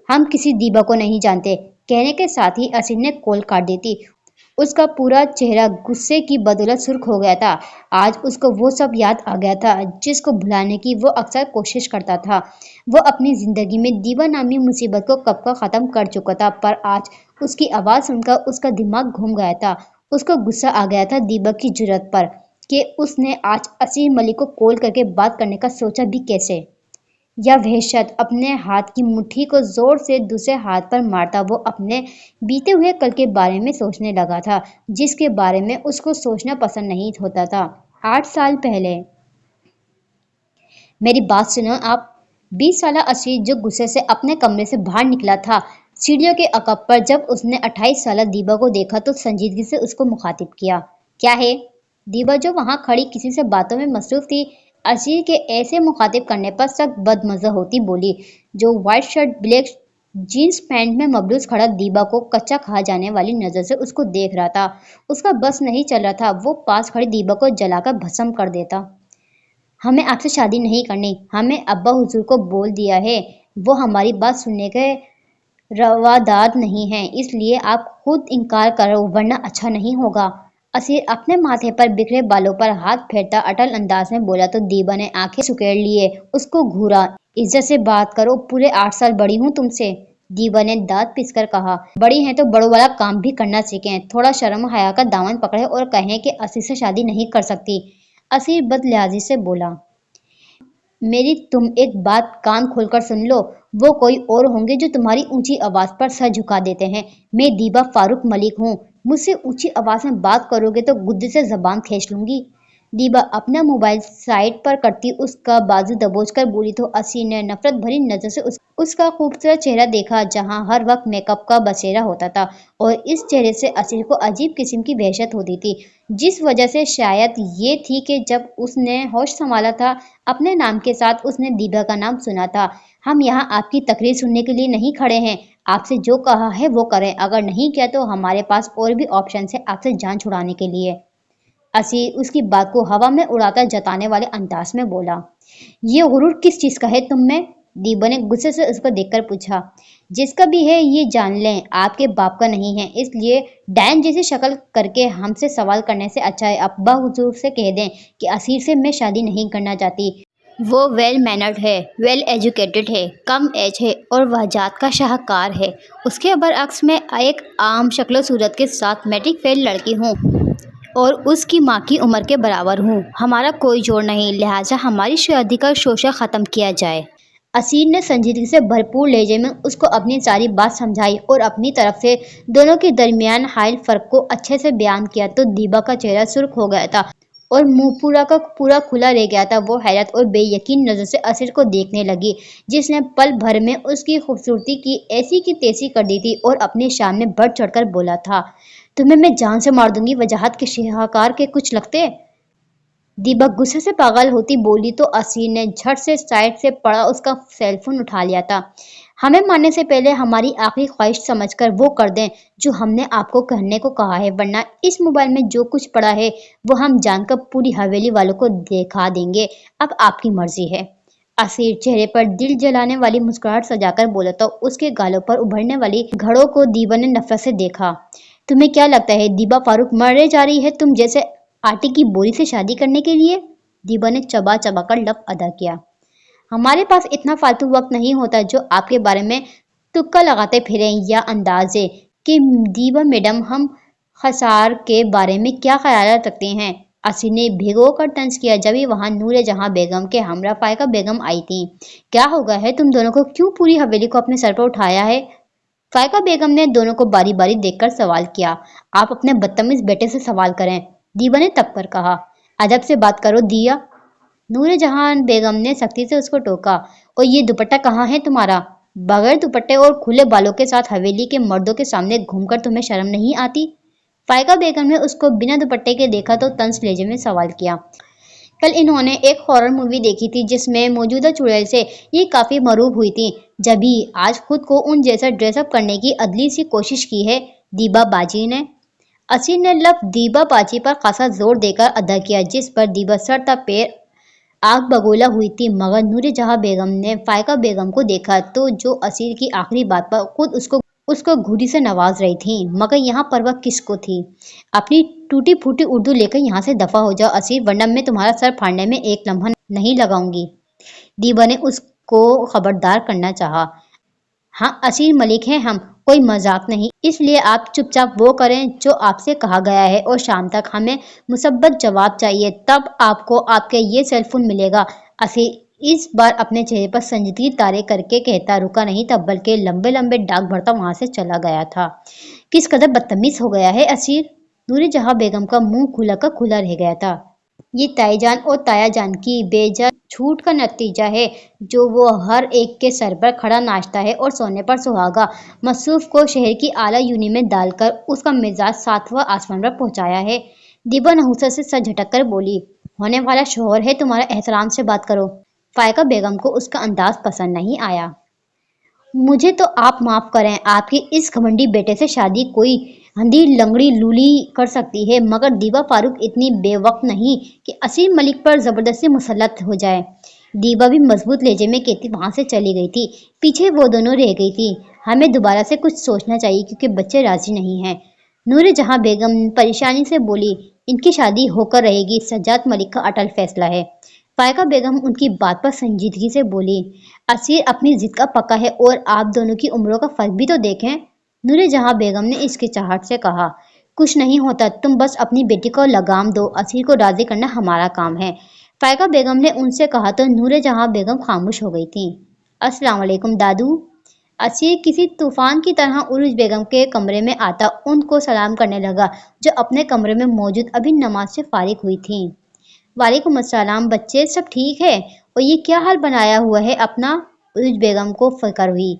हम किसी दीबा को नहीं जानते, कहने के साथ ही असीर ने कॉल काट दी थी। उसका पूरा चेहरा गुस्से की बदौलत सुर्ख हो गया था। आज उसको वो सब याद आ गया था जिसको भुलाने की वो अक्सर कोशिश करता था। वो अपनी जिंदगी में दीवा नामी मुसीबत को कब का खत्म कर चुका था, पर आज उसकी आवाज सुनकर उसका दिमाग घूम गया था। उसको गुस्सा आ गया था दीवा की जुर्रत पर कि उसने आज असीर मलिक को कॉल करके बात करने का सोचा भी कैसे। या वहशत, अपने हाथ की मुट्ठी को जोर से दूसरे हाथ पर मारता वो अपने बीते हुए कल के बारे में सोचने लगा था जिसके बारे में उसको सोचना पसंद नहीं होता था। 8 साल पहले। मेरी बात सुनो आप। 20 साला असीर जो गुस्से से अपने कमरे से बाहर निकला था, सीढ़ियों के अकब पर जब उसने 28 साला दीबा को देखा तो संजीदगी से उसको मुखातिब किया। क्या है? दीबा जो वहां खड़ी किसी से बातों में मसरूफ थी, असीर के ऐसे मुखातिब करने पर सख्त बदमज़ा होती बोली। जो white shirt black jeans pant में मबलूस खड़ा दीबा को कच्चा खा जाने वाली नजर से उसको देख रहा था। उसका बस नहीं चल रहा था वो पास खड़ी दीबा को जलाकर भस्म कर देता। हमें आपसे शादी नहीं करनी, हमें अब्बा हुजूर को बोल दिया है, वो हमारी बात सुनने के रवादार नहीं है, इसलिए आप खुद इनकार करो वरना अच्छा नहीं होगा। असीर अपने माथे पर बिखरे बालों पर हाथ फेरता अटल अंदाज में बोला तो दीबा ने आंखें सुकेड़ लिए उसको घूरा। इज्जत से बात करो, पूरे 8 साल बड़ी हूँ तुमसे। दीबा ने दांत पिसकर कहा। बड़ी हैं तो बड़ों वाला काम भी करना सीखें, थोड़ा शर्म हया का दामन पकड़े और कहें कि असीर से शादी नहीं कर सकती। असीर बदलियाजी से बोला। मेरी तुम एक बात कान खोलकर सुन लो, वो कोई और होंगे जो तुम्हारी ऊंची आवाज पर सर झुका देते हैं। मैं दीबा फारूक मलिक हूँ। मुझसे ऊंची आवाज में बात करोगे तो गुद्दे से जबान खींच लूंगी। दीबा अपना मोबाइल साइड पर करती उसका बाजू दबोचकर बोली तो असीर ने नफरत भरी नजर से उसका खूबसूरत चेहरा देखा जहां हर वक्त मेकअप का बसेरा होता था और इस चेहरे से असीर को अजीब किस्म की वहशत होती थी, जिस वजह से शायद ये थी कि जब उसने होश संभाला था अपने नाम के साथ उसने दीबा का नाम सुना था। हम यहाँ आपकी तकरीर सुनने के लिए नहीं खड़े हैं, आपसे जो कहा है वो करें, अगर नहीं किया तो हमारे पास और भी ऑप्शन है आपसे जान छुड़ाने के लिए। असीर उसकी बात को हवा में उड़ाता जताने वाले अंदाज में बोला। ये गुरूर किस चीज का है तुम में? दीबा ने गुस्से से उसको देखकर पूछा। जिसका भी है ये जान लें आपके बाप का नहीं है, इसलिए डैन जैसी शक्ल करके हमसे सवाल करने से अच्छा है अब्बा हुजूर से कह दें कि असीर से मैं शादी नहीं करना चाहती। वो वेल मैनर्ड है, वेल एजुकेटेड है, कम एज है और वह जात का शाहकार है। उसके बरअक्स मैं एक आम शक्ल सूरत के साथ मैट्रिक फेल लड़की हूँ और उसकी माँ की उम्र के बराबर हूँ। हमारा कोई जोड़ नहीं, लिहाजा हमारी शादी का शोशा ख़त्म किया जाए। असीर ने संजीदगी से भरपूर लहजे में उसको अपनी सारी बात समझाई और अपनी तरफ से दोनों के दरमियान हाइल फर्क को अच्छे से बयान किया तो दीबा का चेहरा सुर्ख हो गया था और मुंह पूरा का पूरा खुला रह गया था। वो हैरत और बेयकीन नजर से असीर को देखने लगी, जिसने पल भर में उसकी खूबसूरती की ऐसी की तैसी कर दी थी और अपने सामने बढ़ चढ़कर बोला था, तुम्हें मैं जान से मार दूंगी, वजाहत के शाहकार के कुछ लगते। दीपक गुस्से से पागल होती बोली तो असीर ने झट से साइड से पड़ा उसका सेलफोन उठा लिया था। हमें मारने से पहले हमारी आखिरी ख्वाहिश समझकर वो कर दें जो हमने आपको कहने को कहा है, वरना इस मोबाइल में जो कुछ पड़ा है वो हम जानकर पूरी हवेली वालों को दिखा देंगे। अब आपकी मर्जी है। असीर चेहरे पर दिल जलाने वाली मुस्कुराहट सजाकर बोला तो उसके गालों पर उभरने वाली घड़ों को दीबा ने नफरत से देखा। तुम्हें क्या लगता है दीबा फारूक मरने जा रही है तुम जैसे आटे की बोरी से शादी करने के लिए? दीबा ने चबा चबा कर लब अदा किया। हमारे पास इतना फालतू वक्त नहीं होता जो आपके बारे में तुक्का लगाते फिरें या अंदाजे कि दीबा मैडम हम खसार के बारे में क्या ख्याल रखते हैं। असी ने भिगो कर तंज किया जब ही वहां नूरे जहां बेगम के हमरा फायका बेगम आई थी। क्या हो गया है तुम दोनों को, क्यों पूरी हवेली को अपने सर पर उठाया है? फायका बेगम ने दोनों को बारी बारी देखकर सवाल किया। आप अपने बदतमीज बेटे से सवाल करें, दीबा ने तब कर कहा। अदब से बात करो दिया, नूरे जहां बेगम ने सख्ती से उसको टोका। और ये दुपट्टा कहाँ है तुम्हारा? बगैर दुपट्टे और खुले बालों के साथ हवेली के मर्दों के सामने घूमकर तुम्हें शर्म नहीं आती? फायका बेगम ने उसको बिना दुपट्टे के देखा तो तंज लहजे में सवाल किया। कल इन्होंने एक हॉरर मूवी देखी थी जिसमें मौजूदा चुड़ैल से ये काफी मरूब हुई थी, जब भी आज खुद को उन जैसा ड्रेसअप करने की अदली सी कोशिश की है दीबा बाजी ने। असीर ने लफ्ज दीबा बाजी पर खासा जोर देकर अदा किया, जिस पर दीबा सर ता पैर आग बगोला हुई थी। मगर नूरे जहां बेगम ने फायका बेगम को देखा तो जो असीर की आखिरी बात पर खुद उसको घूरी से नवाज रही थी, मगर यहाँ परवाह किसको थी? अपनी टूटी फूटी उर्दू लेकर यहाँ से दफा हो जाओ असीर, वरना मैं तुम्हारा सर फाड़ने में एक लम्हा नहीं लगाऊंगी। दीबा ने उसको खबरदार करना चाहा। हाँ असीर मलिक हैं हम, कोई मजाक नहीं, इसलिए आप चुपचाप वो करें जो आपसे कहा गया है और शाम तक हमें मुसब्बत जवाब चाहिए, तब आपको आपके ये सेलफोन मिलेगा। असीर इस बार अपने चेहरे पर संजीदगी तारे करके कहता रुका नहीं था, बल्कि लंबे लंबे डाक भरता वहां से चला गया था। किस कदर बदतमीज हो गया है असीर। नूरे जहां बेगम का मुंह खुला का खुला रह गया था। ये ताईजान और तायाजान की बेजा छूट का नतीजा है जो वो हर एक के सर पर खड़ा नाचता है और सोने पर सुहागा मसरूफ को शहर की आला यूनी में डालकर उसका मिजाज सातवां आसमान पर पहुंचाया है। दीबा नहुसत से सर झटक कर बोली, होने वाला शोहर है तुम्हारा, एहतराम से बात करो। फायका बेगम को उसका अंदाज पसंद नहीं आया। मुझे तो आप माफ करें, आपके इस घमंडी बेटे से शादी कोई अंधी लंगड़ी लूली कर सकती है, मगर दीबा फारूक इतनी बेवक्त नहीं कि असीर मलिक पर जबरदस्ती मुसल्लत हो जाए। दीबा भी मजबूत लहजे में कहती वहां से चली गई थी। पीछे वो दोनों रह गई थी। हमें दोबारा से कुछ सोचना चाहिए क्योंकि बच्चे राजी नहीं हैं। नूरे जहां बेगम परेशानी से बोली, इनकी शादी होकर रहेगी, सज्जाद मलिक का अटल फैसला है। फायका बेगम उनकी बात पर संजीदगी से बोली, असीर अपनी जिद का पक्का है और आप दोनों की उम्रों का फर्क भी तो देखें। नूरे जहां बेगम ने इसकी चाहत से कहा, कुछ नहीं होता, तुम बस अपनी बेटी को लगाम दो, असीर को राजी करना हमारा काम है। फायका बेगम ने उनसे कहा तो नूरे जहां बेगम खामोश हो गई थी। अस्सलाम वालेकुम दादू। असीर किसी तूफान की तरह उरुज बेगम के कमरे में आता उनको सलाम करने लगा, जो अपने कमरे में मौजूद अभी नमाज से फारिग हुई थी। वालेकुम अस्सलाम बच्चे, सब ठीक है? और ये क्या हाल बनाया हुआ है अपना? उरुज बेगम को फिक्र हुई।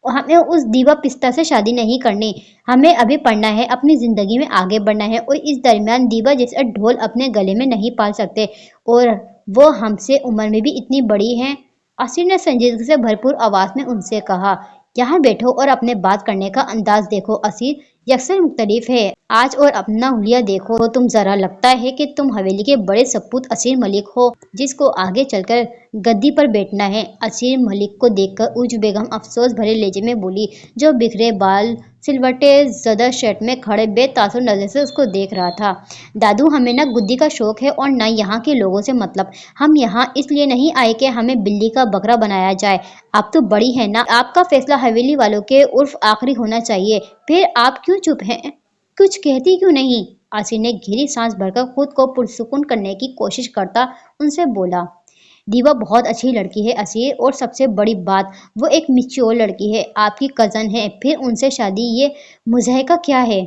हमें उस दीवा पिस्ता से शादी नहीं करनी। हमें अभी पढ़ना है, अपनी जिंदगी में आगे बढ़ना है और इस दरमियान दीवा जैसा ढोल अपने गले में नहीं पाल सकते और वो हमसे उम्र में भी इतनी बड़ी हैं। असीर ने संजीदगी से भरपूर आवाज में उनसे कहा, यहाँ बैठो और अपने बात करने का अंदाज देखो असीर, यकसर मुख्तलिफ है आज और अपना हुलिया देखो तो तुम जरा लगता है कि तुम हवेली के बड़े सपूत असीर मलिक हो जिसको आगे चलकर गद्दी पर बैठना है। असीर मलिक को देखकर उर्ज बेगम अफसोस भरे लहजे में बोली, जो बिखरे बाल सिलवटे जदा शर्ट में खड़े बेतासुर नजर से उसको देख रहा था। दादू, हमें ना गुद्दी का शौक है और ना यहाँ के लोगों से मतलब। हम यहाँ इसलिए नहीं आए कि हमें बिल्ली का बकरा बनाया जाए। आप तो बड़ी है ना, आपका फैसला हवेली वालों के उर्फ आखिरी होना चाहिए। फिर आप क्यों चुप हैं? कुछ कहती क्यों नहीं? आसिर ने गहरी सांस भरकर खुद को पुरसुकून करने की कोशिश करता उनसे बोला, दीवा बहुत अच्छी लड़की है असीर, और सबसे बड़ी बात वो एक मिच्योर लड़की है, आपकी कजन है, फिर उनसे शादी ये मुज़हका क्या है?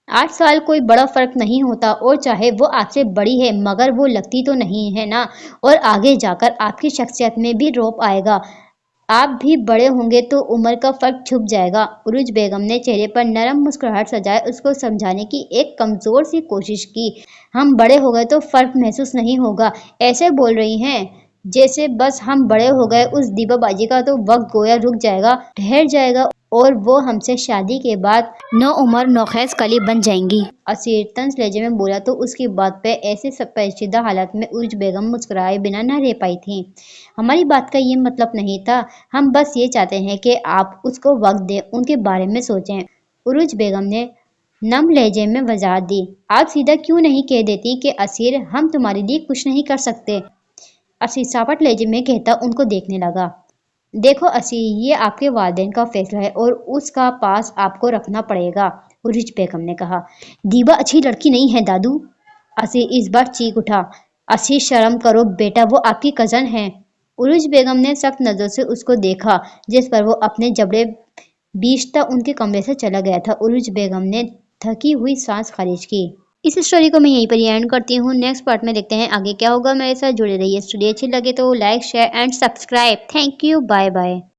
8 साल कोई बड़ा फर्क नहीं होता और चाहे वो आपसे बड़ी है मगर वो लगती तो नहीं है ना, और आगे जाकर आपकी शख्सियत में भी रौब आएगा। आप भी बड़े होंगे तो उम्र का फर्क छुप जाएगा। उरुज बेगम ने चेहरे पर नरम मुस्कुराहट सजाए उसको समझाने की एक कमजोर सी कोशिश की। हम बड़े हो गए तो फर्क महसूस नहीं होगा, ऐसे बोल रही हैं जैसे बस हम बड़े हो गए उस दीवाबाजी का तो वक्त गोया रुक जाएगा, ठहर जाएगा और वो हमसे शादी के बाद नो उम्र नौखैस कली बन जाएंगी। असीर तंज लहजे में बोला तो उसकी बात पे ऐसे सब पेचीदा हालात में उर्ज बेगम मुस्कुराए बिना न रह पाई थी। हमारी बात का ये मतलब नहीं था, हम बस ये चाहते हैं कि आप उसको वक्त दें, उनके बारे में सोचें। उरुज बेगम ने नम लहजे में वजाहत दी, आप सीधा क्यों नहीं कह देती कि असीर हम तुम्हारे लिए कुछ नहीं कर सकते? असीर सापट लहजे में कहता उनको देखने लगा। देखो असीर, ये आपके वालिदैन का फैसला है और उसका पास आपको रखना पड़ेगा, उरुज बेगम ने कहा। दीवा अच्छी लड़की नहीं है दादू, असीर इस बार चीख उठा। असीर शर्म करो बेटा, वो आपकी कजन है। उरुज बेगम ने सख्त नजर से उसको देखा जिस पर वो अपने जबड़े बीचता उनके कमरे से चला गया था। उरुज बेगम ने थकी हुई सांस खारिज की। इस स्टोरी को मैं यहीं पर एंड करती हूँ। नेक्स्ट पार्ट में देखते हैं आगे क्या होगा। मेरे साथ जुड़े रहिए। स्टोरी अच्छी लगे तो like share and subscribe. Thank you, bye bye.